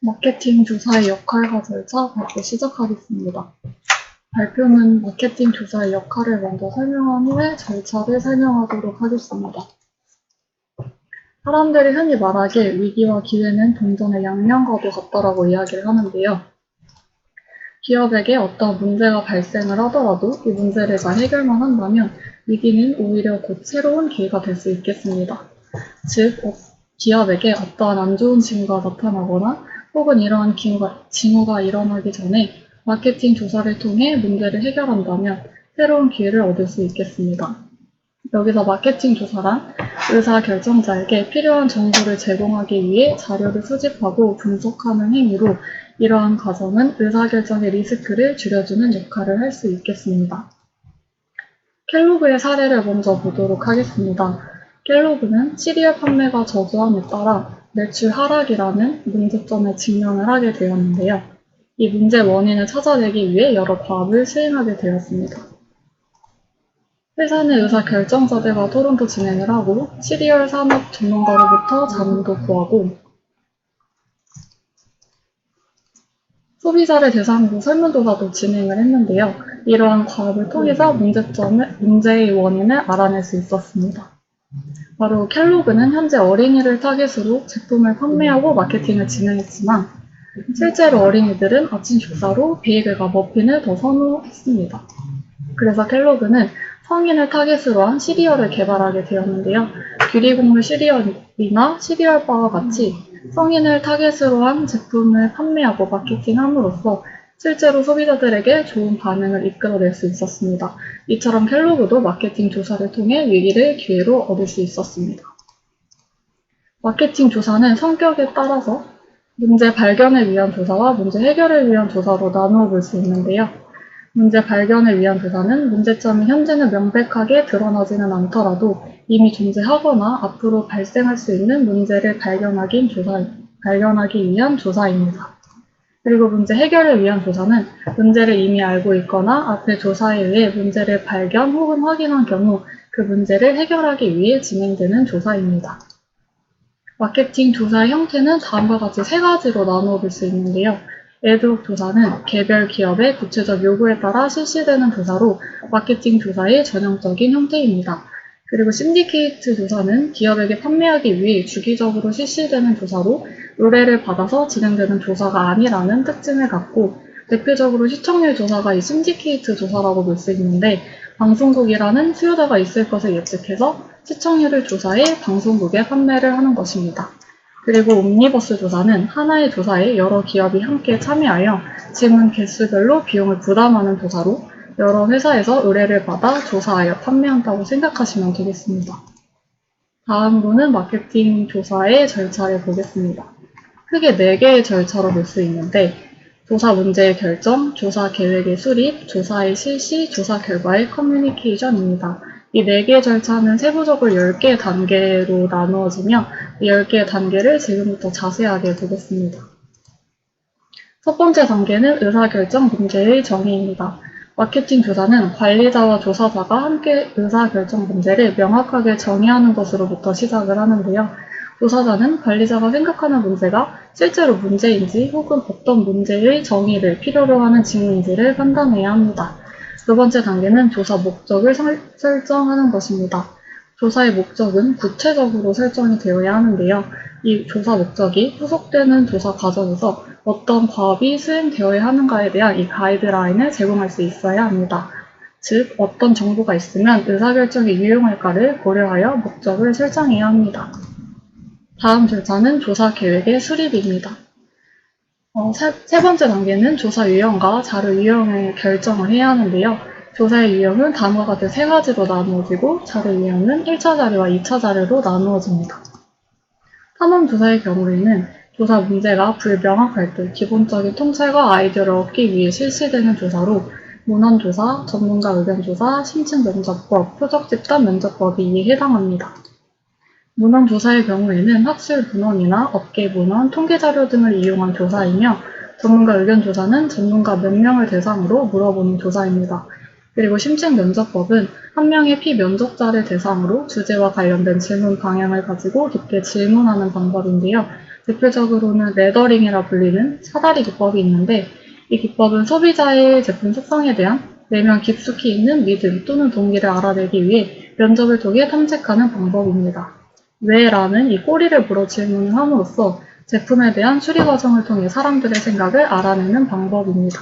마케팅 조사의 역할과 절차 발표 시작하겠습니다. 발표는 마케팅 조사의 역할을 먼저 설명한 후에 절차를 설명하도록 하겠습니다. 사람들이 흔히 말하길 위기와 기회는 동전의 양면과도 같다라고 이야기를 하는데요. 기업에게 어떤 문제가 발생을 하더라도 이 문제를 잘 해결만 한다면 위기는 오히려 곧 새로운 기회가 될 수 있겠습니다. 즉, 기업에게 어떠한 안 좋은 징후가 나타나거나 혹은 이러한 징후가 일어나기 전에 마케팅 조사를 통해 문제를 해결한다면 새로운 기회를 얻을 수 있겠습니다. 여기서 마케팅 조사란 의사결정자에게 필요한 정보를 제공하기 위해 자료를 수집하고 분석하는 행위로 이러한 과정은 의사결정의 리스크를 줄여주는 역할을 할 수 있겠습니다. 켈로그의 사례를 먼저 보도록 하겠습니다. 켈로그는 시리얼 판매가 저조함에 따라 매출 하락이라는 문제점에 직면을 하게 되었는데요. 이 문제 원인을 찾아내기 위해 여러 과업을 수행하게 되었습니다. 회사는 의사결정자들과 토론도 진행을 하고 시리얼 산업 전문가로부터 자문도 구하고 소비자를 대상으로 설문조사도 진행을 했는데요. 이러한 과업을 통해서 문제의 원인을 알아낼 수 있었습니다. 바로 켈로그는 현재 어린이를 타겟으로 제품을 판매하고 마케팅을 진행했지만 실제로 어린이들은 아침 식사로 베이글과 머핀을 더 선호했습니다. 그래서 켈로그는 성인을 타겟으로 한 시리얼을 개발하게 되었는데요. 규리곡물 시리얼이나 시리얼바와 같이 성인을 타겟으로 한 제품을 판매하고 마케팅함으로써 실제로 소비자들에게 좋은 반응을 이끌어낼 수 있었습니다. 이처럼 켈로그도 마케팅 조사를 통해 위기를 기회로 얻을 수 있었습니다. 마케팅 조사는 성격에 따라서 문제 발견을 위한 조사와 문제 해결을 위한 조사로 나누어 볼 수 있는데요. 문제 발견을 위한 조사는 문제점이 현재는 명백하게 드러나지는 않더라도 이미 존재하거나 앞으로 발생할 수 있는 문제를 발견하기 위한 조사입니다. 그리고 문제 해결을 위한 조사는 문제를 이미 알고 있거나 앞의 조사에 의해 문제를 발견 혹은 확인한 경우 그 문제를 해결하기 위해 진행되는 조사입니다. 마케팅 조사의 형태는 다음과 같이 세 가지로 나누어 볼 수 있는데요. 애드혹 조사는 개별 기업의 구체적 요구에 따라 실시되는 조사로 마케팅 조사의 전형적인 형태입니다. 그리고 신디케이트 조사는 기업에게 판매하기 위해 주기적으로 실시되는 조사로 의뢰를 받아서 진행되는 조사가 아니라는 특징을 갖고 대표적으로 시청률 조사가 이 신디케이트 조사라고 볼 수 있는데 방송국이라는 수요자가 있을 것을 예측해서 시청률을 조사해 방송국에 판매를 하는 것입니다. 그리고 옴니버스 조사는 하나의 조사에 여러 기업이 함께 참여하여 질문 개수별로 비용을 부담하는 조사로 여러 회사에서 의뢰를 받아 조사하여 판매한다고 생각하시면 되겠습니다. 다음으로는 마케팅 조사의 절차를 보겠습니다. 크게 4개의 절차로 볼 수 있는데 조사 문제의 결정, 조사 계획의 수립, 조사의 실시, 조사 결과의 커뮤니케이션입니다. 이 4개의 절차는 세부적으로 10개의 단계로 나누어지며 이 10개의 단계를 지금부터 자세하게 보겠습니다. 첫 번째 단계는 의사결정 문제의 정의입니다. 마케팅 조사는 관리자와 조사자가 함께 의사결정 문제를 명확하게 정의하는 것으로부터 시작을 하는데요. 조사자는 관리자가 생각하는 문제가 실제로 문제인지 혹은 어떤 문제의 정의를 필요로 하는 징후인지를 판단해야 합니다. 두 번째 단계는 조사 목적을 설정하는 것입니다. 조사의 목적은 구체적으로 설정이 되어야 하는데요. 이 조사 목적이 후속되는 조사 과정에서 어떤 과업이 수행되어야 하는가에 대한 이 가이드라인을 제공할 수 있어야 합니다. 즉, 어떤 정보가 있으면 의사결정에 유용할까를 고려하여 목적을 설정해야 합니다. 다음 절차는 조사 계획의 수립입니다. 세 번째 단계는 조사 유형과 자료 유형을 결정을 해야 하는데요. 조사의 유형은 다음과 같은 3가지로 나누어지고 자료 유형은 1차 자료와 2차 자료로 나누어집니다. 탐험 조사의 경우에는 조사 문제가 불명확할 때 기본적인 통찰과 아이디어를 얻기 위해 실시되는 조사로 문헌조사, 전문가 의견조사, 심층 면접법, 표적 집단 면접법이 이에 해당합니다. 문헌 조사의 경우에는 학술 문헌이나 업계 문헌, 통계 자료 등을 이용한 조사이며 전문가 의견 조사는 전문가 몇 명을 대상으로 물어보는 조사입니다. 그리고 심층 면접법은 한 명의 피면접자를 대상으로 주제와 관련된 질문 방향을 가지고 깊게 질문하는 방법인데요. 대표적으로는 레더링이라 불리는 사다리 기법이 있는데, 이 기법은 소비자의 제품 속성에 대한 내면 깊숙이 있는 믿음 또는 동기를 알아내기 위해 면접을 통해 탐색하는 방법입니다. 왜? 라는 이 꼬리를 물어 질문을 함으로써 제품에 대한 수리 과정을 통해 사람들의 생각을 알아내는 방법입니다.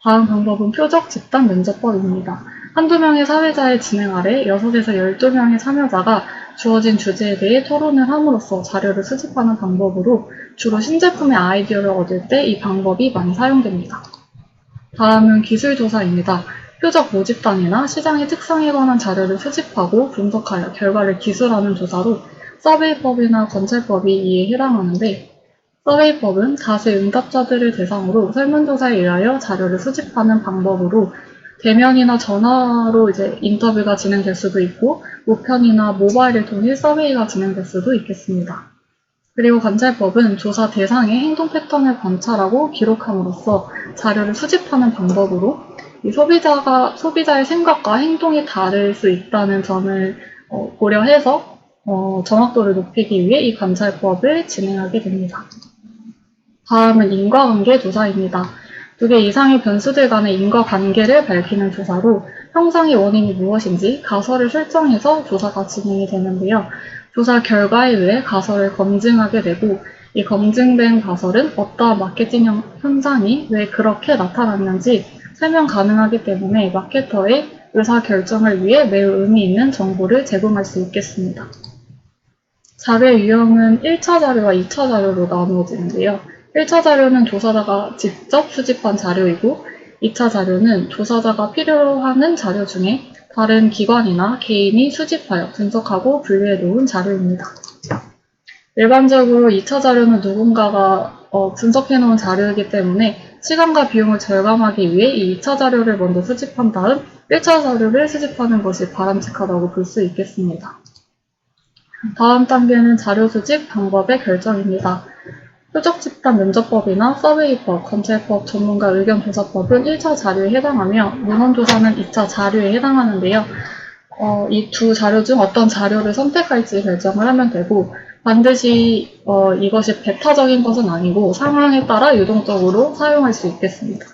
다음 방법은 표적 집단 면접법입니다. 한두 명의 사회자의 진행 아래 6에서 12명의 참여자가 주어진 주제에 대해 토론을 함으로써 자료를 수집하는 방법으로 주로 신제품의 아이디어를 얻을 때 이 방법이 많이 사용됩니다. 다음은 기술조사입니다. 표적 모집단이나 시장의 특성에 관한 자료를 수집하고 분석하여 결과를 기술하는 조사로 서베이법이나 관찰법이 이에 해당하는데, 서베이법은 다수의 응답자들을 대상으로 설문조사에 의하여 자료를 수집하는 방법으로 대면이나 전화로 인터뷰가 진행될 수도 있고 우편이나 모바일을 통해 서베이가 진행될 수도 있겠습니다. 그리고 관찰법은 조사 대상의 행동 패턴을 관찰하고 기록함으로써 자료를 수집하는 방법으로 이 소비자의 생각과 행동이 다를 수 있다는 점을 고려해서 정확도를 높이기 위해 이 관찰법을 진행하게 됩니다. 다음은 인과관계 조사입니다. 2개 이상의 변수들 간의 인과관계를 밝히는 조사로 형성의 원인이 무엇인지 가설을 설정해서 조사가 진행이 되는데요. 조사 결과에 의해 가설을 검증하게 되고, 이 검증된 가설은 어떠한 마케팅 현상이 왜 그렇게 나타났는지 설명 가능하기 때문에 마케터의 의사결정을 위해 매우 의미 있는 정보를 제공할 수 있겠습니다. 자료의 유형은 1차 자료와 2차 자료로 나누어지는데요. 1차 자료는 조사자가 직접 수집한 자료이고 2차 자료는 조사자가 필요로 하는 자료 중에 다른 기관이나 개인이 수집하여 분석하고 분류해 놓은 자료입니다. 일반적으로 2차 자료는 누군가가 분석해 놓은 자료이기 때문에 시간과 비용을 절감하기 위해 이 2차 자료를 먼저 수집한 다음 1차 자료를 수집하는 것이 바람직하다고 볼 수 있겠습니다. 다음 단계는 자료 수집 방법의 결정입니다. 표적 집단 면접법이나 서베이법, 관찰법, 전문가 의견 조사법은 1차 자료에 해당하며 문헌조사는 2차 자료에 해당하는데요. 이 두 자료 중 어떤 자료를 선택할지 결정을 하면 되고, 반드시 이것이 배타적인 것은 아니고 상황에 따라 유동적으로 사용할 수 있겠습니다.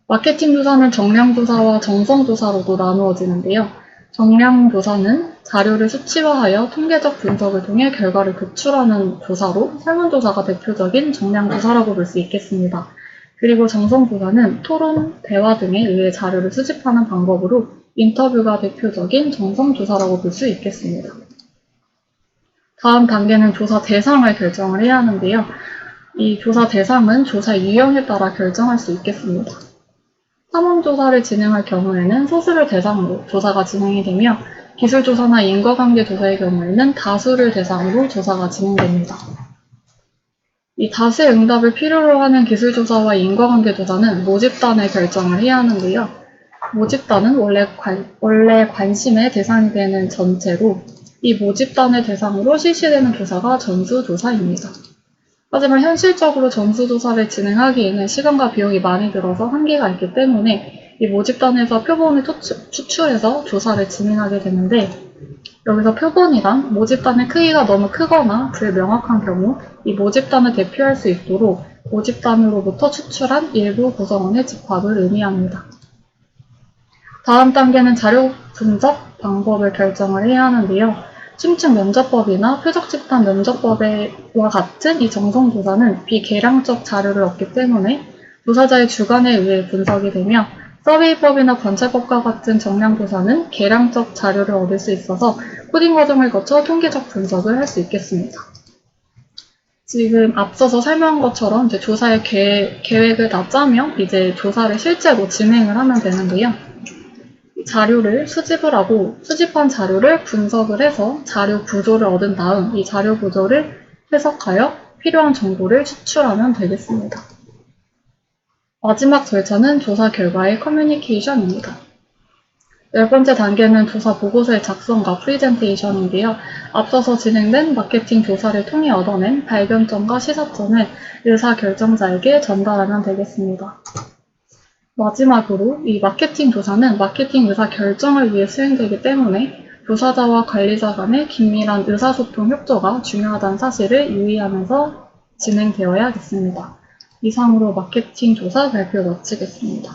마케팅 조사는 정량 조사와 정성 조사로도 나누어지는데요. 정량 조사는 자료를 수치화하여 통계적 분석을 통해 결과를 도출하는 조사로 설문조사가 대표적인 정량 조사라고 볼 수 있겠습니다. 그리고 정성 조사는 토론, 대화 등에 의해 자료를 수집하는 방법으로 인터뷰가 대표적인 정성 조사라고 볼 수 있겠습니다. 다음 단계는 조사 대상을 결정을 해야 하는데요. 이 조사 대상은 조사 유형에 따라 결정할 수 있겠습니다. 탐험조사를 진행할 경우에는 소수를 대상으로 조사가 진행이 되며, 기술조사나 인과관계 조사의 경우에는 다수를 대상으로 조사가 진행됩니다. 이 다수의 응답을 필요로 하는 기술조사와 인과관계 조사는 모집단의 결정을 해야 하는데요. 모집단은 원래 관심의 대상이 되는 전체로 이 모집단을 대상으로 실시되는 조사가 전수조사입니다. 하지만 현실적으로 전수조사를 진행하기에는 시간과 비용이 많이 들어서 한계가 있기 때문에 이 모집단에서 표본을 추출해서 조사를 진행하게 되는데, 여기서 표본이란 모집단의 크기가 너무 크거나 불명확한 경우 이 모집단을 대표할 수 있도록 모집단으로부터 추출한 일부 구성원의 집합을 의미합니다. 다음 단계는 자료 분석 방법을 결정을 해야 하는데요. 심층 면접법이나 표적 집단 면접법과 같은 이 정성조사는 비계량적 자료를 얻기 때문에 조사자의 주관에 의해 분석이 되며, 서베이법이나 관찰법과 같은 정량조사는 계량적 자료를 얻을 수 있어서 코딩 과정을 거쳐 통계적 분석을 할 수 있겠습니다. 지금 앞서서 설명한 것처럼 조사의 계획을 다 짜며 조사를 실제로 진행을 하면 되는데요. 자료를 수집을 하고 수집한 자료를 분석을 해서 자료 구조를 얻은 다음 이 자료 구조를 해석하여 필요한 정보를 추출하면 되겠습니다. 마지막 절차는 조사 결과의 커뮤니케이션입니다. 10번째 단계는 조사 보고서의 작성과 프리젠테이션인데요. 앞서서 진행된 마케팅 조사를 통해 얻어낸 발견점과 시사점을 의사결정자에게 전달하면 되겠습니다. 마지막으로 이 마케팅 조사는 마케팅 의사 결정을 위해 수행되기 때문에 조사자와 관리자 간의 긴밀한 의사소통 협조가 중요하다는 사실을 유의하면서 진행되어야겠습니다. 이상으로 마케팅 조사 발표 마치겠습니다.